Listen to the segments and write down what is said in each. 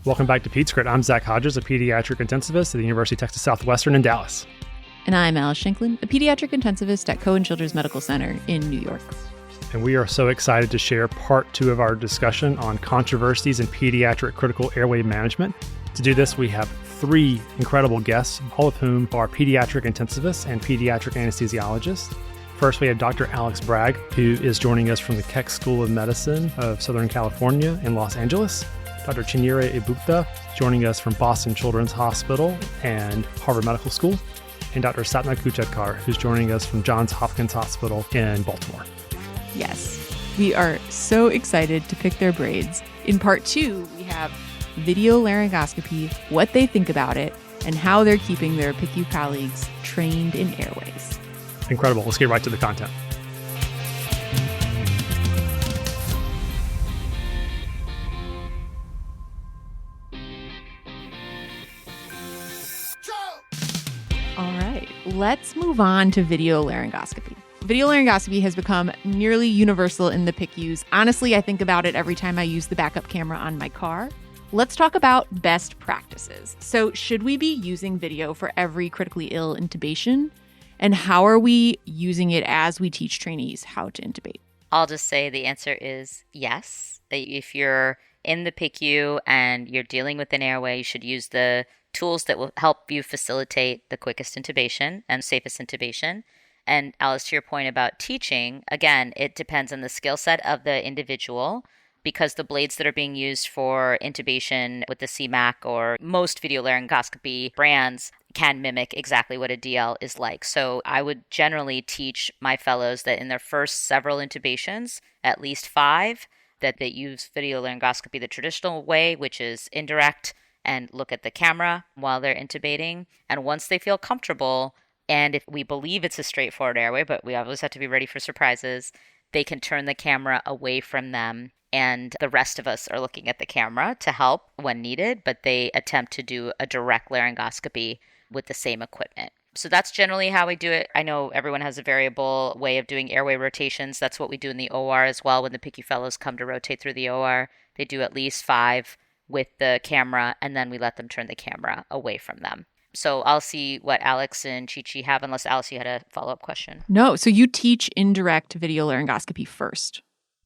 Welcome back to Pediatric. I'm Zach Hodges, a pediatric intensivist at the University of Texas Southwestern in Dallas. And I'm Alice Shanklin, a pediatric intensivist at Cohen Children's Medical Center in New York. And we are so excited to share part 2 of our discussion on controversies in pediatric critical airway management. To do this, we have 3 incredible guests, all of whom are pediatric intensivists and pediatric anesthesiologists. First, we have Dr. Alex Bragg, who is joining us from the Keck School of Medicine of Southern California in Los Angeles. Dr. Chinyere Egbuta, joining us from Boston Children's Hospital and Harvard Medical School. And Dr. Sapna Kudchadkar, who's joining us from Johns Hopkins Hospital in Baltimore. Yes, we are so excited to pick their brains. In part 2, we have video laryngoscopy, what they think about it, and how they're keeping their PICU colleagues trained in airways. Incredible. Let's get right to the content. All right, let's move on to video laryngoscopy. Video laryngoscopy has become nearly universal in the PICUs. Honestly, I think about it every time I use the backup camera on my car. Let's talk about best practices. So, should we be using video for every critically ill intubation? And how are we using it as we teach trainees how to intubate? I'll just say the answer is yes. If you're in the PICU and you're dealing with an airway, you should use the tools that will help you facilitate the quickest intubation and safest intubation. And Alice, to your point about teaching, again, it depends on the skill set of the individual, because the blades that are being used for intubation with the CMAC or most video laryngoscopy brands can mimic exactly what a DL is like. So I would generally teach my fellows that in their first several intubations, at least 5, that they use video laryngoscopy the traditional way, which is indirect, and look at the camera while they're intubating. And once they feel comfortable, and if we believe it's a straightforward airway, but we always have to be ready for surprises, they can turn the camera away from them. And the rest of us are looking at the camera to help when needed, but they attempt to do a direct laryngoscopy with the same equipment. So that's generally how we do it. I know everyone has a variable way of doing airway rotations. That's what we do in the OR as well. When the PICU fellows come to rotate through the OR, they do at least 5 with the camera, and then we let them turn the camera away from them. So I'll see what Alex and Chichi have, unless Alice, you had a follow-up question. No, so you teach indirect video laryngoscopy first.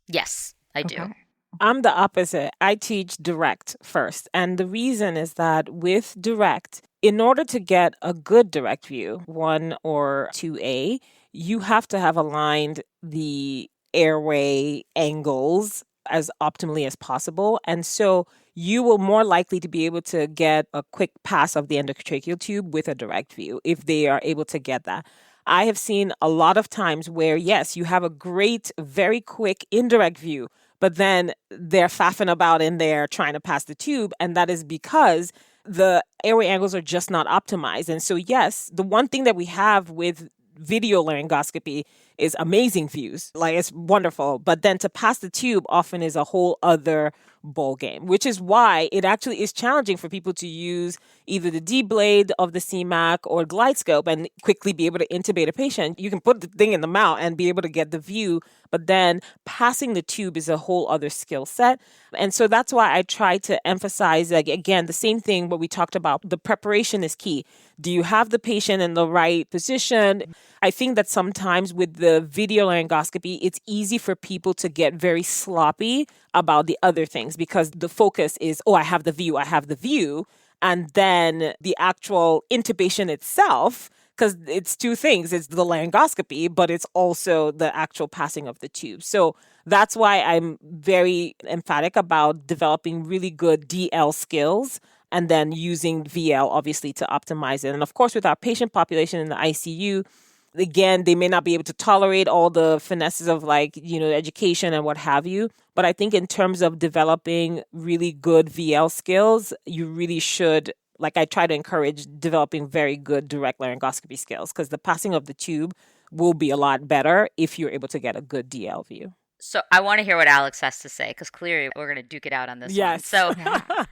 Yes, I do. I'm the opposite. I teach direct first. And the reason is that with direct, in order to get a good direct view, 1 or 2A, you have to have aligned the airway angles as optimally as possible. And so you will more likely to be able to get a quick pass of the endotracheal tube with a direct view if they are able to get that. I have seen a lot of times where, yes, you have a great, very quick indirect view, but then they're faffing about in there trying to pass the tube. And that is because the airway angles are just not optimized. And so, yes, the one thing that we have with video laryngoscopy is amazing views. Like, it's wonderful. But then to pass the tube often is a whole other ball game, which is why it actually is challenging for people to use either the D blade of the CMAC or glide scope and quickly be able to intubate a patient. You can put the thing in the mouth and be able to get the view, but then passing the tube is a whole other skill set. And so that's why I try to emphasize, like, again, the same thing what we talked about. The preparation is key. Do you have the patient in the right position? I think that sometimes with the video laryngoscopy, it's easy for people to get very sloppy about the other things because the focus is, oh, I have the view. And then the actual intubation itself, because it's 2 things. It's the laryngoscopy, but it's also the actual passing of the tube. So that's why I'm very emphatic about developing really good DL skills and then using VL, obviously, to optimize it. And of course, with our patient population in the ICU, again, they may not be able to tolerate all the finesses of education and what have you. But I think in terms of developing really good VL skills, you really should, I try to encourage developing very good direct laryngoscopy skills because the passing of the tube will be a lot better if you're able to get a good DL view. So I want to hear what Alex has to say because clearly we're going to duke it out on this one. So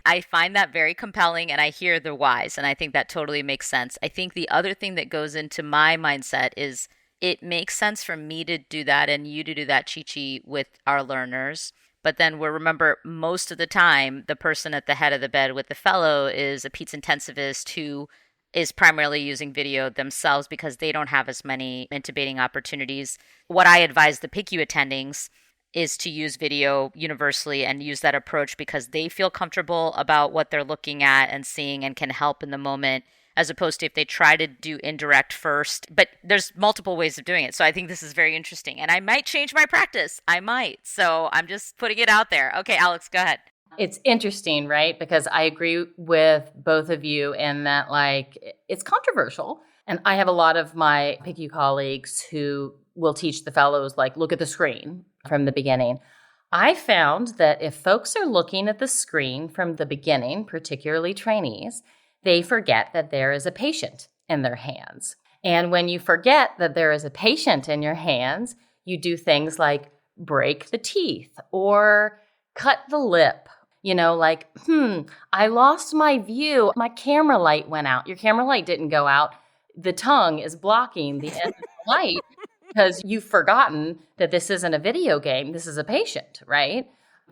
I find that very compelling and I hear the whys and I think that totally makes sense. I think the other thing that goes into my mindset is it makes sense for me to do that and you to do that, Chichi, with our learners But then remember, most of the time, the person at the head of the bed with the fellow is a peds intensivist who is primarily using video themselves because they don't have as many intubating opportunities. What I advise the PICU attendings is to use video universally and use that approach because they feel comfortable about what they're looking at and seeing and can help in the moment, as opposed to if they try to do indirect first. But there's multiple ways of doing it. So I think this is very interesting. And I might change my practice. I might. So I'm just putting it out there. Okay, Alex, go ahead. It's interesting, right? Because I agree with both of you in that, like, it's controversial. And I have a lot of my PICU colleagues who will teach the fellows, like, look at the screen from the beginning. I found that if folks are looking at the screen from the beginning, particularly trainees, they forget that there is a patient in their hands. And when you forget that there is a patient in your hands, you do things like break the teeth or cut the lip. You know, like, I lost my view. My camera light went out. Your camera light didn't go out. The tongue is blocking the end of the light because you've forgotten that this isn't a video game. This is a patient, right?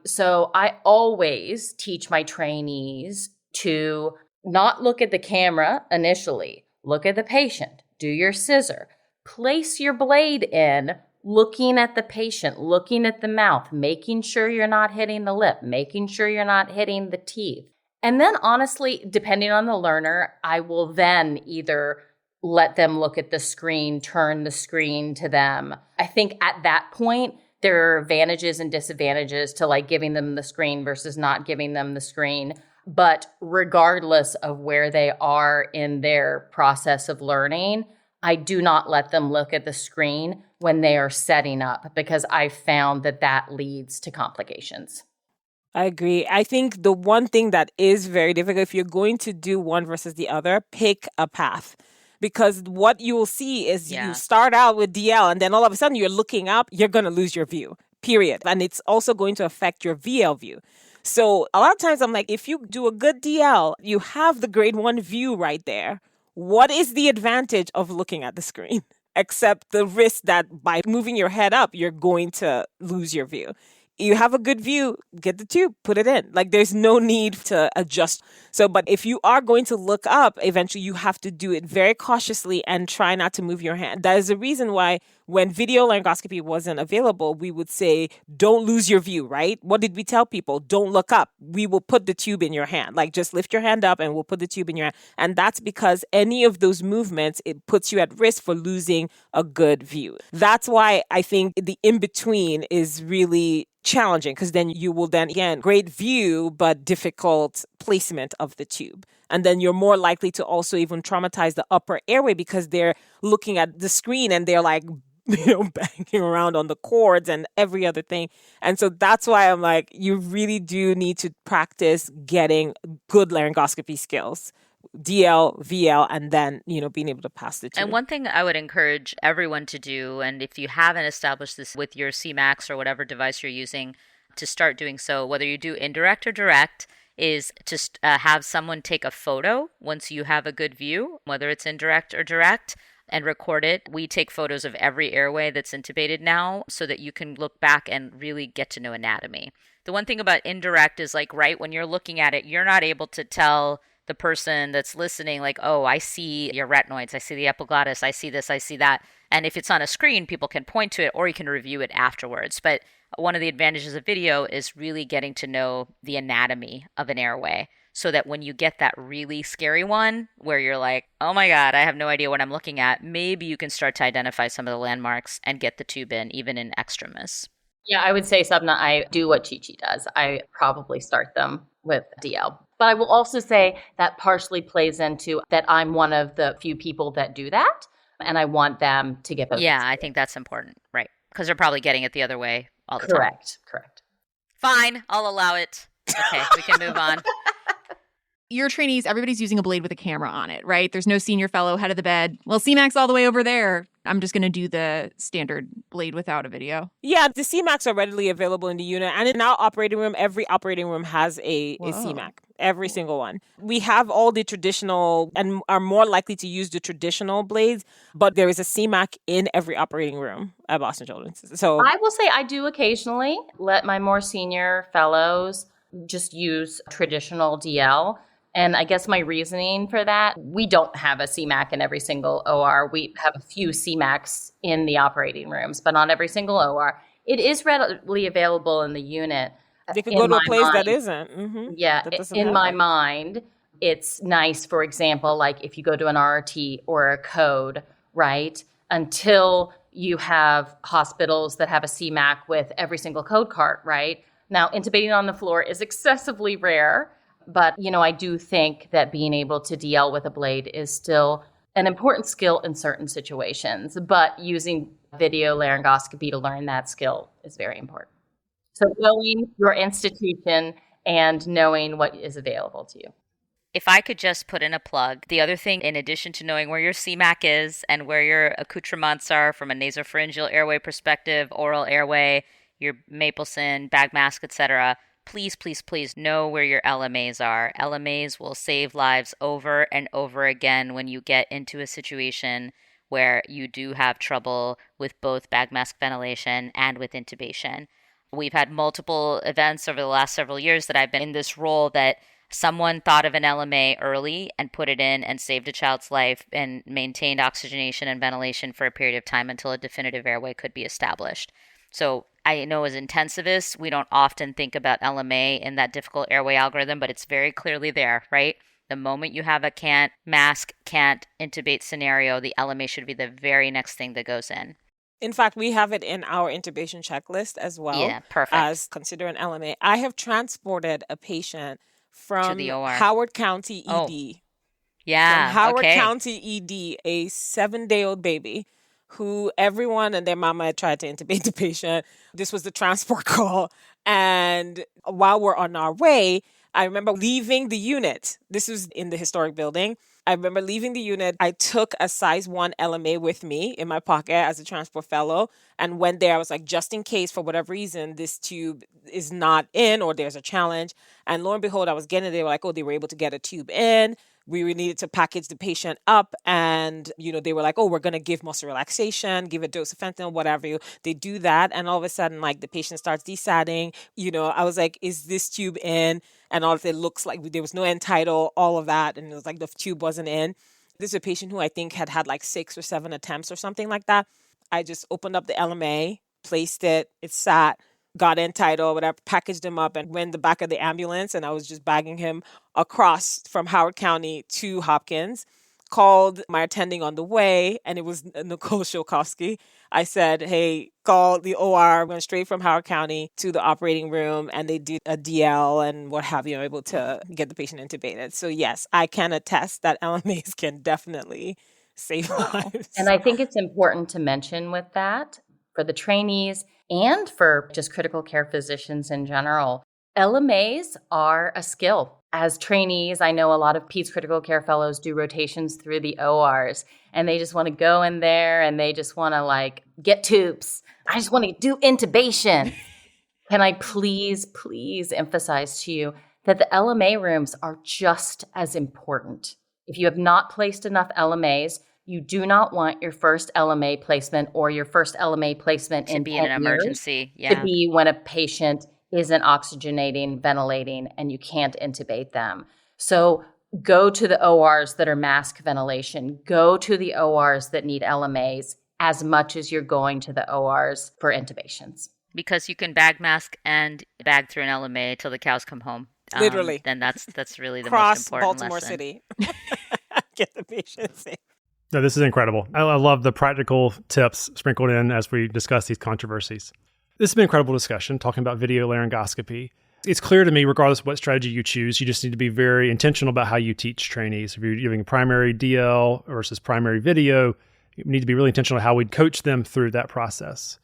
So I always teach my trainees to not look at the camera initially. Look at the patient. Do your scissor. Place your blade in, looking at the patient, looking at the mouth, making sure you're not hitting the lip, making sure you're not hitting the teeth. And then honestly, depending on the learner, I will then either let them look at the screen, turn the screen to them. I think at that point, there are advantages and disadvantages to like giving them the screen versus not giving them the screen. But regardless of where they are in their process of learning, I do not let them look at the screen when they are setting up because I found that that leads to complications. I agree. I think the one thing that is very difficult, if you're going to do one versus the other, pick a path. Because what you will see is you start out with DL and then all of a sudden you're looking up, you're going to lose your view, period. And it's also going to affect your VL view. So a lot of times I'm like, if you do a good DL, you have the grade 1 view right there. What is the advantage of looking at the screen? Except the risk that by moving your head up, you're going to lose your view. You have a good view, get the tube, put it in. Like there's no need to adjust. So, but if you are going to look up, eventually you have to do it very cautiously and try not to move your hand. That is the reason why when video laryngoscopy wasn't available, we would say, don't lose your view, right? What did we tell people? Don't look up. We will put the tube in your hand. Like just lift your hand up and we'll put the tube in your hand. And that's because any of those movements, it puts you at risk for losing a good view. That's why I think the in-between is really challenging because then you will then, again, great view, but difficult placement of the tube. And then you're more likely to also even traumatize the upper airway because they're looking at the screen and they're like, banging around on the cords and every other thing. And so that's why I'm like, you really do need to practice getting good laryngoscopy skills. DL, VL, and then, being able to pass the tube. And one thing I would encourage everyone to do, and if you haven't established this with your CMAX or whatever device you're using, to start doing so, whether you do indirect or direct, is to have someone take a photo once you have a good view, whether it's indirect or direct, and record it. We take photos of every airway that's intubated now so that you can look back and really get to know anatomy. The one thing about indirect is like, right, when you're looking at it, you're not able to tell the person that's listening, like, oh, I see your retinoids, I see the epiglottis, I see this, I see that. And if it's on a screen, people can point to it or you can review it afterwards. But one of the advantages of video is really getting to know the anatomy of an airway so that when you get that really scary one where you're like, oh my God, I have no idea what I'm looking at, maybe you can start to identify some of the landmarks and get the tube in, even in extremis. Yeah, I would say, Sapna, I do what Chichi does. I probably start them with DL. But I will also say that partially plays into that I'm one of the few people that do that, and I want them to get both. Yeah, I think that's important, right? Because they're probably getting it the other way all the time. Correct. Fine, I'll allow it. Okay, we can move on. your trainees, everybody's using a blade with a camera on it, right? There's no senior fellow head of the bed. Well, CMAC's all the way over there. I'm just going to do the standard blade without a video. Yeah, the CMACs are readily available in the unit. And in our operating room, every operating room has a CMAC. Every single one. We have all the traditional and are more likely to use the traditional blades, but there is a CMAC in every operating room at Boston Children's. So I will say I do occasionally let my more senior fellows just use traditional DL. And I guess my reasoning for that, we don't have a CMAC in every single OR. We have a few CMACs in the operating rooms, but not every single OR. It is readily available in the unit. They could go to a place that isn't. Mm-hmm. Yeah, in my mind, it's nice, for example, like if you go to an RRT or a code, right, until you have hospitals that have a CMAC with every single code cart, right? Now, intubating on the floor is excessively rare, but, I do think that being able to DL with a blade is still an important skill in certain situations, but using video laryngoscopy to learn that skill is very important. So knowing your institution and knowing what is available to you. If I could just put in a plug, the other thing, in addition to knowing where your CMAC is and where your accoutrements are from a nasopharyngeal airway perspective, oral airway, your Mapleson, bag mask, etc., please, please, please know where your LMAs are. LMAs will save lives over and over again when you get into a situation where you do have trouble with both bag mask ventilation and with intubation. We've had multiple events over the last several years that I've been in this role that someone thought of an LMA early and put it in and saved a child's life and maintained oxygenation and ventilation for a period of time until a definitive airway could be established. So I know as intensivists, we don't often think about LMA in that difficult airway algorithm, but it's very clearly there, right? The moment you have a can't mask, can't intubate scenario, the LMA should be the very next thing that goes in. In fact, we have it in our intubation checklist as well. Yeah, perfect. As consider an LMA. I have transported a patient from to the OR. Howard County ED. Oh. Yeah, from Howard County ED, a 7-day-old baby who everyone and their mama had tried to intubate the patient. This was the transport call. And while we're on our way, I remember leaving the unit. This was in the historic building. I remember leaving the unit. I took a size 1 LMA with me in my pocket as a transport fellow and went there. I was like, just in case for whatever reason, this tube is not in or there's a challenge. And lo and behold, I was getting there. Like, they were able to get a tube in. We needed to package the patient up and, they were like, we're going to give muscle relaxation, give a dose of fentanyl, whatever. They do that. And all of a sudden, like the patient starts desatting. I was like, is this tube in? And all of it looks like there was no end tidal, all of that. And it was like the tube wasn't in. This is a patient who I think had like 6 or 7 attempts or something like that. I just opened up the LMA, placed it, it sat, got end tidal, whatever, packaged him up and went in the back of the ambulance. And I was just bagging him across from Howard County to Hopkins. Called my attending on the way, and it was Nicole Shulkovsky. I said, hey, call the OR. Went straight from Howard County to the operating room, and they did a DL and what have you, able to get the patient intubated. So yes, I can attest that LMAs can definitely save lives. And I think it's important to mention with that, for the trainees and for just critical care physicians in general, LMAs are a skill. As trainees, I know a lot of PEDS critical care fellows do rotations through the ORs, and they just want to go in there and they just want to get tubes. I just want to do intubation. Can I please emphasize to you that the LMA rooms are just as important. If you have not placed enough LMAs, you do not want your first LMA placement or your first LMA placement to be in an emergency. To be when a patient isn't oxygenating, ventilating, and you can't intubate them. So go to the ORs that are mask ventilation. Go to the ORs that need LMAs as much as you're going to the ORs for intubations. Because you can bag mask and bag through an LMA till the cows come home. Literally. Then that's really the Cross most important Baltimore lesson. City. Get the patient safe. No, this is incredible. I love the practical tips sprinkled in as we discuss these controversies. This has been an incredible discussion, talking about video laryngoscopy. It's clear to me, regardless of what strategy you choose, you just need to be very intentional about how you teach trainees. If you're doing primary DL versus primary video, you need to be really intentional how we'd coach them through that process.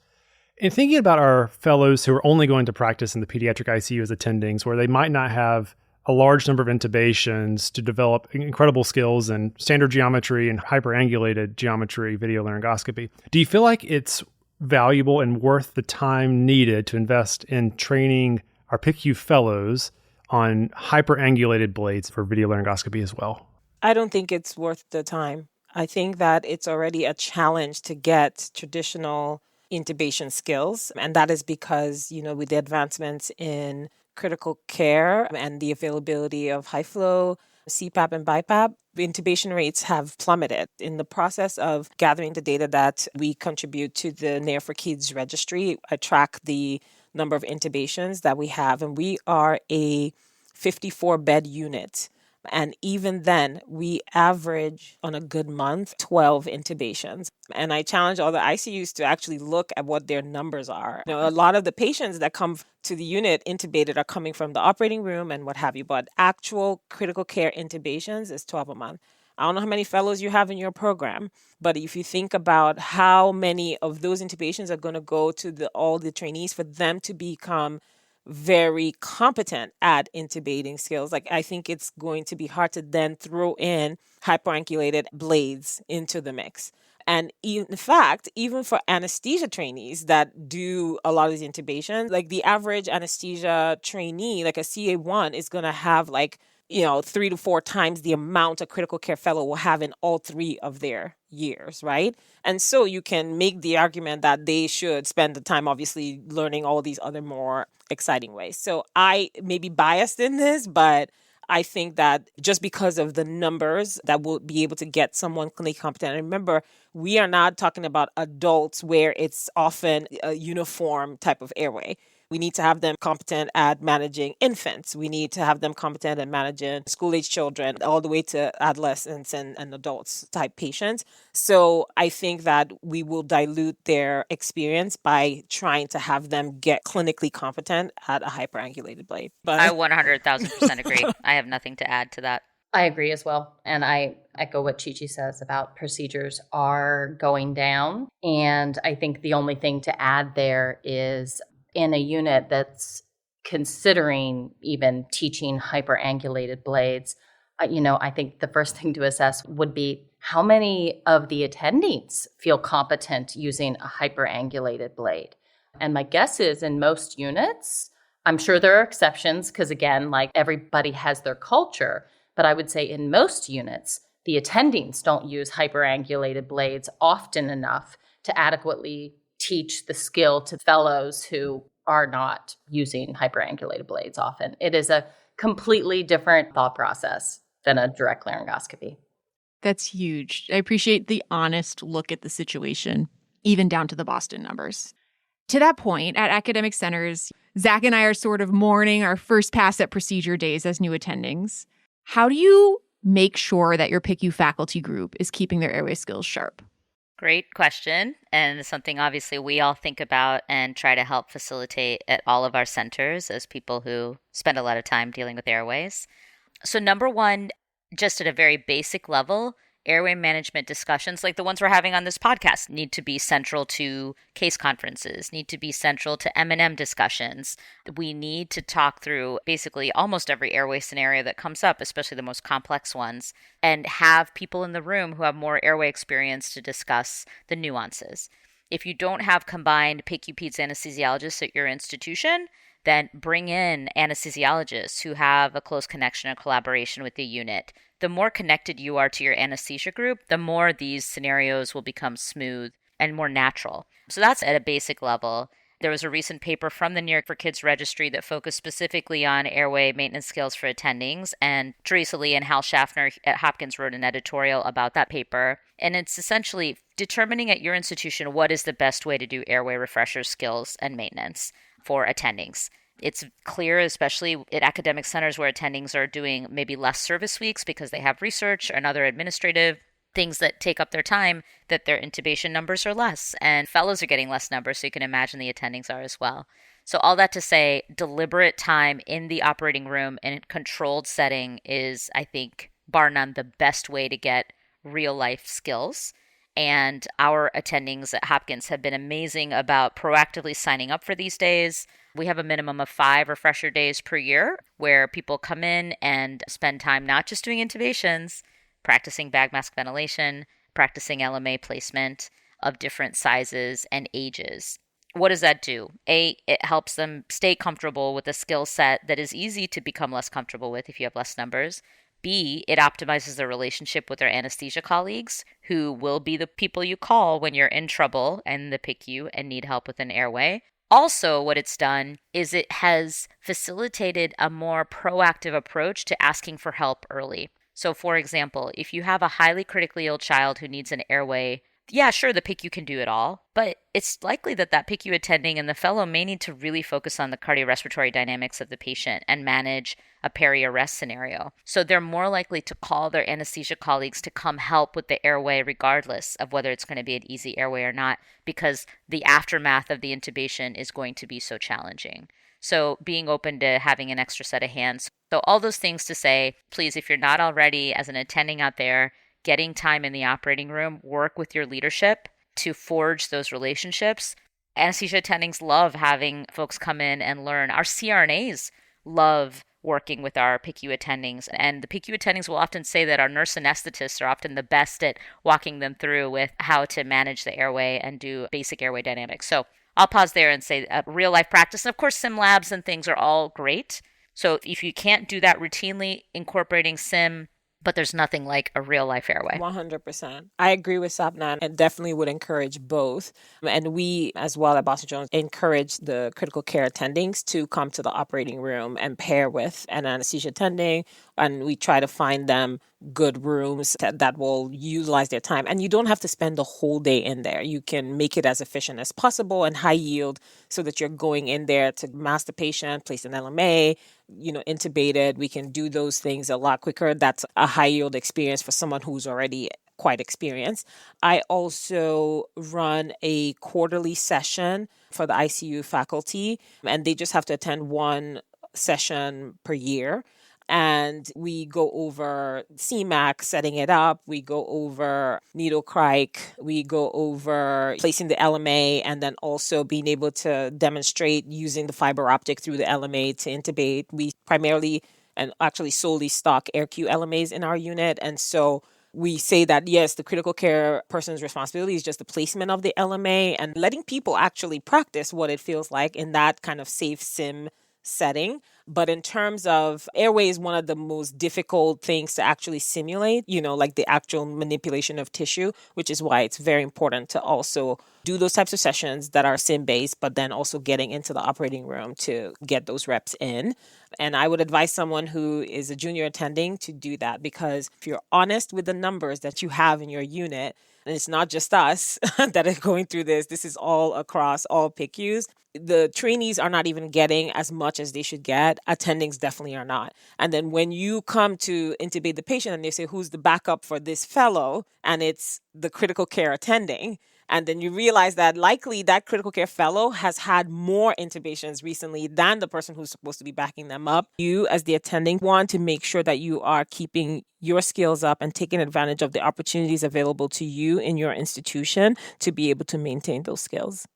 And thinking about our fellows who are only going to practice in the pediatric ICU as attendings, where they might not have a large number of intubations to develop incredible skills in standard geometry and hyperangulated geometry videolaryngoscopy. Do you feel like it's valuable and worth the time needed to invest in training our PICU fellows on hyperangulated blades for videolaryngoscopy as well? I don't think it's worth the time. I think that it's already a challenge to get traditional intubation skills. And that is because, with the advancements in critical care and the availability of high flow, CPAP and BiPAP, the intubation rates have plummeted. In the process of gathering the data that we contribute to the Near for Kids registry, I track the number of intubations that we have, and we are a 54-bed unit. And even then, we average on a good month 12 intubations. And I challenge all the ICUs to actually look at what their numbers are. A lot of the patients that come to the unit intubated are coming from the operating room and what have you, but actual critical care intubations is 12 a month. I don't know how many fellows you have in your program, but if you think about how many of those intubations are going to go to all the trainees for them to become very competent at intubating skills, I think it's going to be hard to then throw in hyperangulated blades into the mix. And in fact, even for anesthesia trainees that do a lot of these intubations, the average anesthesia trainee, a CA1, is going to have 3 to 4 times the amount a critical care fellow will have in all 3 of their years, right? And so you can make the argument that they should spend the time, obviously, learning all these other more exciting ways. So I may be biased in this, but I think that just because of the numbers that will be able to get someone clinically competent. And remember, we are not talking about adults where it's often a uniform type of airway. We need to have them competent at managing infants. We need to have them competent at managing school-age children, all the way to adolescents and adults type patients. So I think that we will dilute their experience by trying to have them get clinically competent at a hyperangulated blade. But I 100,000% agree. I have nothing to add to that. I agree as well. And I echo what Chichi says about procedures are going down. And I think the only thing to add there is in a unit that's considering even teaching hyperangulated blades, I think the first thing to assess would be how many of the attendings feel competent using a hyperangulated blade. And my guess is in most units, I'm sure there are exceptions because, again, everybody has their culture. But I would say in most units, the attendings don't use hyperangulated blades often enough to adequately teach the skill to fellows who are not using hyperangulated blades often. It is a completely different thought process than a direct laryngoscopy. That's huge. I appreciate the honest look at the situation, even down to the Boston numbers. To that point, at academic centers, Zach and I are sort of mourning our first pass at procedure days as new attendings. How do you make sure that your PICU faculty group is keeping their airway skills sharp? Great question, and something obviously we all think about and try to help facilitate at all of our centers as people who spend a lot of time dealing with airways. So number one, just at a very basic level, airway management discussions like the ones we're having on this podcast need to be central to case conferences, need to be central to M&M discussions. We need to talk through basically almost every airway scenario that comes up, especially the most complex ones, and have people in the room who have more airway experience to discuss the nuances. If you don't have combined PICU Peds anesthesiologists at your institution, then bring in anesthesiologists who have a close connection and collaboration with the unit. The more connected you are to your anesthesia group, the more these scenarios will become smooth and more natural. So that's at a basic level. There was a recent paper from the New York for Kids Registry that focused specifically on airway maintenance skills for attendings, and Teresa Lee and Hal Schaffner at Hopkins wrote an editorial about that paper. And it's essentially determining at your institution what is the best way to do airway refresher skills and maintenance for attendings. It's clear, especially at academic centers where attendings are doing maybe less service weeks because they have research and other administrative things that take up their time, that their intubation numbers are less and fellows are getting less numbers. So you can imagine the attendings are as well. So all that to say, deliberate time in the operating room in a controlled setting is, I think, bar none, the best way to get real life skills. And our attendings at Hopkins have been amazing about proactively signing up for these days. We have a minimum of 5 refresher days per year where people come in and spend time not just doing intubations, practicing bag mask ventilation, practicing LMA placement of different sizes and ages. What does that do? A, it helps them stay comfortable with a skill set that is easy to become less comfortable with if you have less numbers. B, it optimizes their relationship with their anesthesia colleagues, who will be the people you call when you're in trouble in the PICU and need help with an airway. Also, what it's done is it has facilitated a more proactive approach to asking for help early. So, for example, if you have a highly critically ill child who needs an airway, yeah, sure, the PICU can do it all, but it's likely that PICU attending and the fellow may need to really focus on the cardiorespiratory dynamics of the patient and manage a peri-arrest scenario. So they're more likely to call their anesthesia colleagues to come help with the airway regardless of whether it's going to be an easy airway or not, because the aftermath of the intubation is going to be so challenging. So being open to having an extra set of hands. So all those things to say, please, if you're not already as an attending out there, getting time in the operating room, work with your leadership to forge those relationships. Anesthesia attendings love having folks come in and learn. Our CRNAs love working with our PICU attendings, and the PICU attendings will often say that our nurse anesthetists are often the best at walking them through with how to manage the airway and do basic airway dynamics. So I'll pause there and say real life practice. And of course, sim labs and things are all great. So if you can't do that routinely, incorporating sim, but there's nothing like a real life airway. 100%. I agree with Sapna and definitely would encourage both. And we, as well at Boston Jones, encourage the critical care attendings to come to the operating room and pair with an anesthesia attending. And we try to find them good rooms that will utilize their time. And you don't have to spend the whole day in there. You can make it as efficient as possible and high yield so that you're going in there to mask the patient, place an LMA, intubated. We can do those things a lot quicker. That's a high yield experience for someone who's already quite experienced. I also run a quarterly session for the ICU faculty, and they just have to attend one session per year. And we go over CMAC, setting it up. We go over needle crike. We go over placing the LMA and then also being able to demonstrate using the fiber optic through the LMA to intubate. We primarily and actually solely stock AirQ LMAs in our unit. And so we say that, yes, the critical care person's responsibility is just the placement of the LMA and letting people actually practice what it feels like in that kind of safe sim setting. But in terms of airway is one of the most difficult things to actually simulate, like the actual manipulation of tissue, which is why it's very important to also do those types of sessions that are sim-based, but then also getting into the operating room to get those reps in. And I would advise someone who is a junior attending to do that, because if you're honest with the numbers that you have in your unit, and it's not just us that are going through this is all across all PICUs. The trainees are not even getting as much as they should get. Attendings definitely are not. And then when you come to intubate the patient and they say, who's the backup for this fellow? And it's the critical care attending. And then you realize that likely that critical care fellow has had more intubations recently than the person who's supposed to be backing them up. You, as the attending, want to make sure that you are keeping your skills up and taking advantage of the opportunities available to you in your institution to be able to maintain those skills.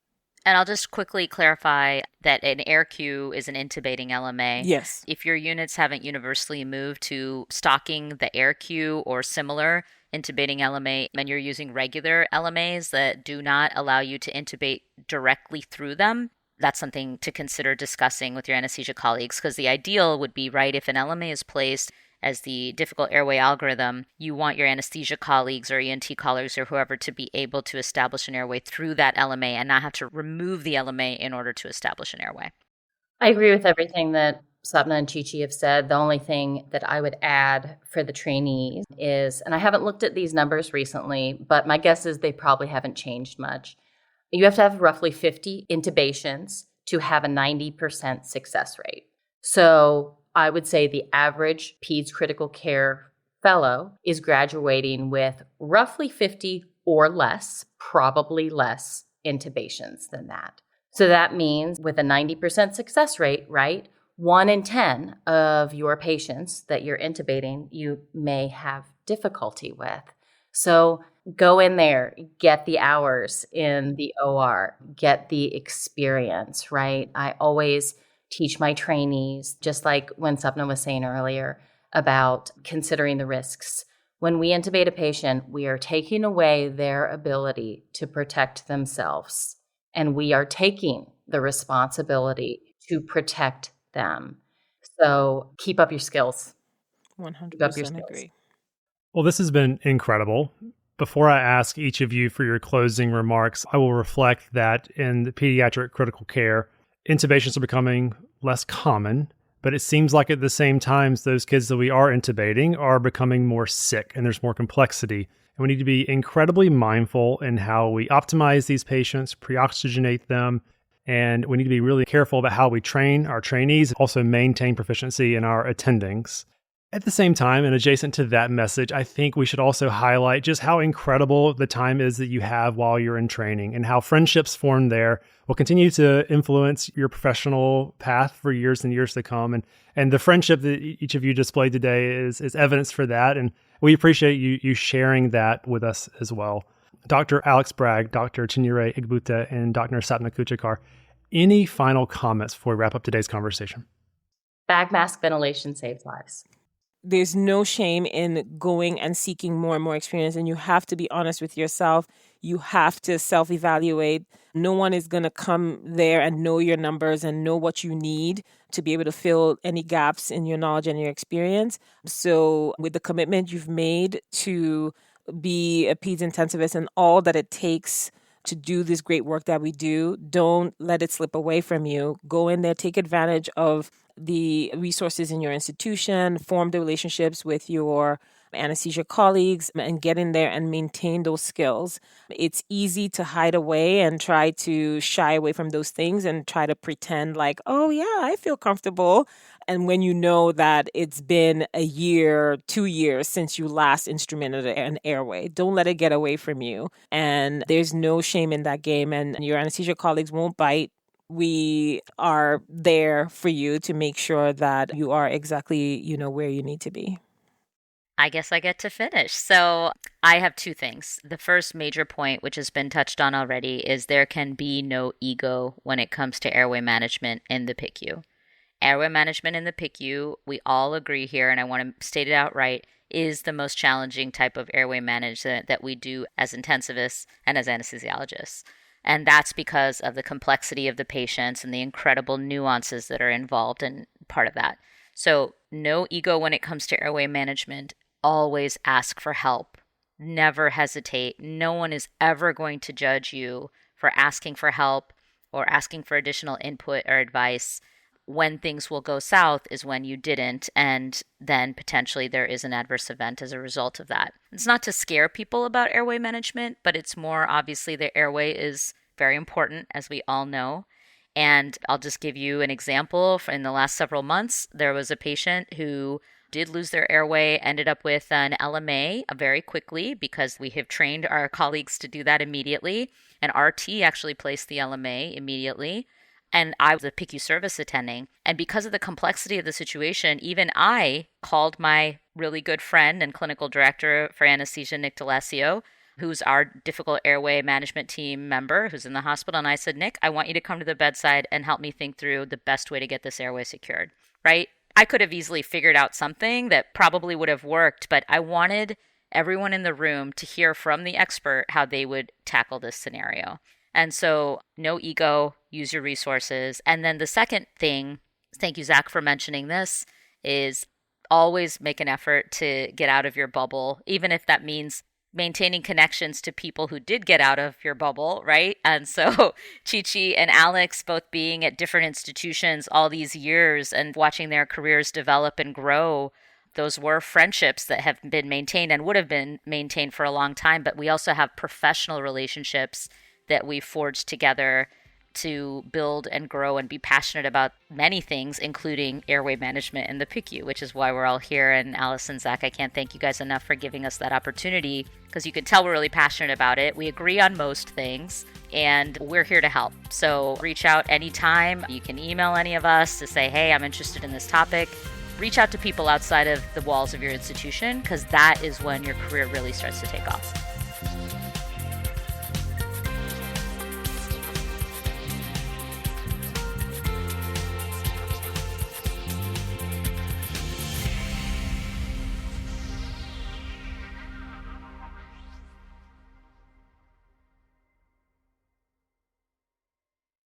And I'll just quickly clarify that an AirQ is an intubating LMA. Yes. If your units haven't universally moved to stocking the AirQ or similar intubating LMA, and you're using regular LMAs that do not allow you to intubate directly through them, that's something to consider discussing with your anesthesia colleagues, because the ideal would be, right, if an LMA is placed as the difficult airway algorithm, you want your anesthesia colleagues or ENT colleagues or whoever to be able to establish an airway through that LMA and not have to remove the LMA in order to establish an airway. I agree with everything that Sapna and Chichi have said. The only thing that I would add for the trainees is, and I haven't looked at these numbers recently, but my guess is they probably haven't changed much. You have to have roughly 50 intubations to have a 90% success rate. So I would say the average PEDS critical care fellow is graduating with roughly 50 or less, probably less intubations than that. So that means with a 90% success rate, right, 1 in 10 of your patients that you're intubating, you may have difficulty with. So Go in there, get the hours in the OR, get the experience, right? I always teach my trainees, just like when Sapna was saying earlier, about considering the risks. When we intubate a patient, we are taking away their ability to protect themselves, and we are taking the responsibility to protect them. So keep up your skills. 100% agree. Well, this has been incredible. Before I ask each of you for your closing remarks, I will reflect that in the pediatric critical care, intubations are becoming less common, but it seems like at the same time, those kids that we are intubating are becoming more sick and there's more complexity. And we need to be incredibly mindful in how we optimize these patients, pre-oxygenate them, and we need to be really careful about how we train our trainees, also maintain proficiency in our attendings. At the same time, and adjacent to that message, I think we should also highlight just how incredible the time is that you have while you're in training and how friendships formed there will continue to influence your professional path for years and years to come. And the friendship that each of you displayed today is evidence for that. And we appreciate you sharing that with us as well. Dr. Alex Bragg, Dr. Chinyere Egbuta, and Dr. Sapna Kudchadkar, any final comments before we wrap up today's conversation? Bag mask ventilation saves lives. There's no shame in going and seeking more and more experience, and you have to be honest with yourself. You have to self-evaluate. No one is going to come there and know your numbers and know what you need to be able to fill any gaps in your knowledge and your experience. So with the commitment you've made to be a peds intensivist and all that it takes to do this great work that we do, don't let it slip away from you. Go in there, take advantage of the resources in your institution, form the relationships with your anesthesia colleagues, and get in there and maintain those skills. It's easy to hide away and try to shy away from those things and try to pretend like, oh yeah, I feel comfortable. And when you know that it's been a year, 2 years since you last instrumented an airway, don't let it get away from you. And there's no shame in that game, and your anesthesia colleagues won't bite. We are there for you to make sure that you are exactly, where you need to be. I guess I get to finish. So I have two things. The first major point, which has been touched on already, is there can be no ego when it comes to airway management in the PICU. Airway management in the PICU, we all agree here, and I want to state it outright, is the most challenging type of airway management that we do as intensivists and as anesthesiologists. And that's because of the complexity of the patients and the incredible nuances that are involved in part of that. So no ego when it comes to airway management. Always ask for help. Never hesitate. No one is ever going to judge you for asking for help or asking for additional input or advice. When things will go south is when you didn't, and then potentially there is an adverse event as a result of that. It's not to scare people about airway management, but it's more obviously the airway is very important, as we all know. And I'll just give you an example. In the last several months, there was a patient who did lose their airway, ended up with an LMA very quickly because we have trained our colleagues to do that immediately. And RT actually placed the LMA immediately. And I was a PICU service attending. And because of the complexity of the situation, even I called my really good friend and clinical director for anesthesia, Nick DeLassio, who's our difficult airway management team member who's in the hospital. And I said, Nick, I want you to come to the bedside and help me think through the best way to get this airway secured, right? I could have easily figured out something that probably would have worked, but I wanted everyone in the room to hear from the expert how they would tackle this scenario. And so no ego, use your resources. And then the second thing, thank you, Zach, for mentioning this, is always make an effort to get out of your bubble, even if that means maintaining connections to people who did get out of your bubble, right? And so Chichi and Alex both being at different institutions all these years and watching their careers develop and grow, those were friendships that have been maintained and would have been maintained for a long time. But we also have professional relationships that we forged together to build and grow and be passionate about many things, including airway management in the PICU, which is why we're all here. And Alice and Zach, I can't thank you guys enough for giving us that opportunity, because you can tell we're really passionate about it. We agree on most things, and we're here to help. So reach out anytime. You can email any of us to say, hey, I'm interested in this topic. Reach out to people outside of the walls of your institution, because that is when your career really starts to take off.